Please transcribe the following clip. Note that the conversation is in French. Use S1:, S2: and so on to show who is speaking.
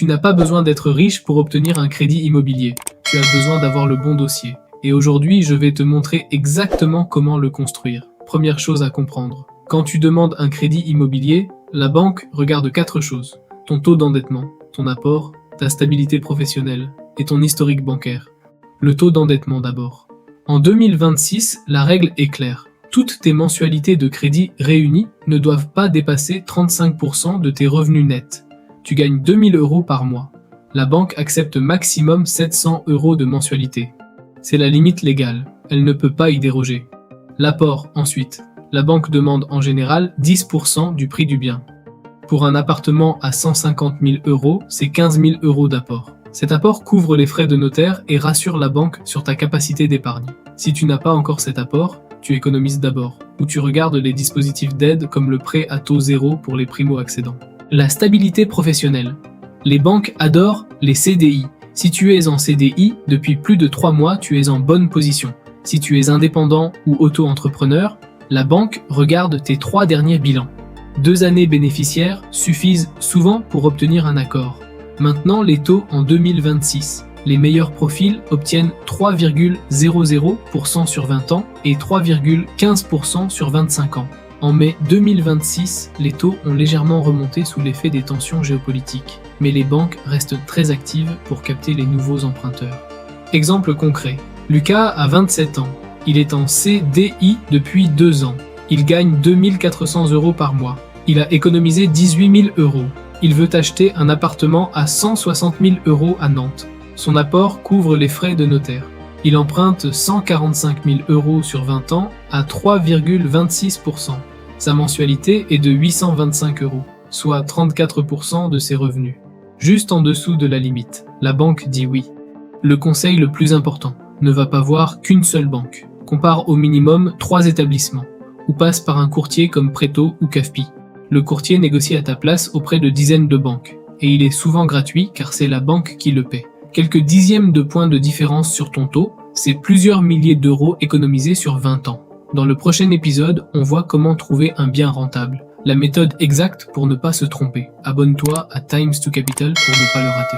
S1: Tu n'as pas besoin d'être riche pour obtenir un crédit immobilier. Tu as besoin d'avoir le bon dossier. Et aujourd'hui, je vais te montrer exactement comment le construire. Première chose à comprendre. Quand tu demandes un crédit immobilier, la banque regarde 4 choses. Ton taux d'endettement, ton apport, ta stabilité professionnelle et ton historique bancaire. Le taux d'endettement d'abord. En 2026, la règle est claire. Toutes tes mensualités de crédit réunies ne doivent pas dépasser 35% de tes revenus nets. Tu gagnes 2000 € par mois. La banque accepte maximum 700 € de mensualité. C'est la limite légale. Elle ne peut pas y déroger. L'apport, ensuite. La banque demande en général 10% du prix du bien. Pour un appartement à 150 000 €, c'est 15 000 € d'apport. Cet apport couvre les frais de notaire et rassure la banque sur ta capacité d'épargne. Si tu n'as pas encore cet apport, tu économises d'abord, ou tu regardes les dispositifs d'aide comme le prêt à taux zéro pour les primo-accédants. La stabilité professionnelle. Les banques adorent les CDI. Si tu es en CDI, depuis plus de 3 mois, tu es en bonne position. Si tu es indépendant ou auto-entrepreneur, la banque regarde tes 3 derniers bilans. 2 années bénéficiaires suffisent souvent pour obtenir un accord. Maintenant, les taux en 2026. Les meilleurs profils obtiennent 3,00% sur 20 ans et 3,15% sur 25 ans. En mai 2026, les taux ont légèrement remonté sous l'effet des tensions géopolitiques, mais les banques restent très actives pour capter les nouveaux emprunteurs. Exemple concret, Lucas a 27 ans. Il est en CDI depuis 2 ans. Il gagne 2400 € par mois. Il a économisé 18 000 €. Il veut acheter un appartement à 160 000 € à Nantes. Son apport couvre les frais de notaire. Il emprunte 145 000 € sur 20 ans à 3,26%. Sa mensualité est de 825 €, soit 34% de ses revenus. Juste en dessous de la limite, la banque dit oui. Le conseil le plus important, ne va pas voir qu'une seule banque. Compare au minimum 3 établissements, ou passe par un courtier comme Preto ou CAFPI. Le courtier négocie à ta place auprès de dizaines de banques, et il est souvent gratuit car c'est la banque qui le paie. Quelques dixièmes de points de différence sur ton taux, c'est plusieurs milliers d'euros économisés sur 20 ans. Dans le prochain épisode, on voit comment trouver un bien rentable. La méthode exacte pour ne pas se tromper. Abonne-toi à Times to Capital pour ne pas le rater.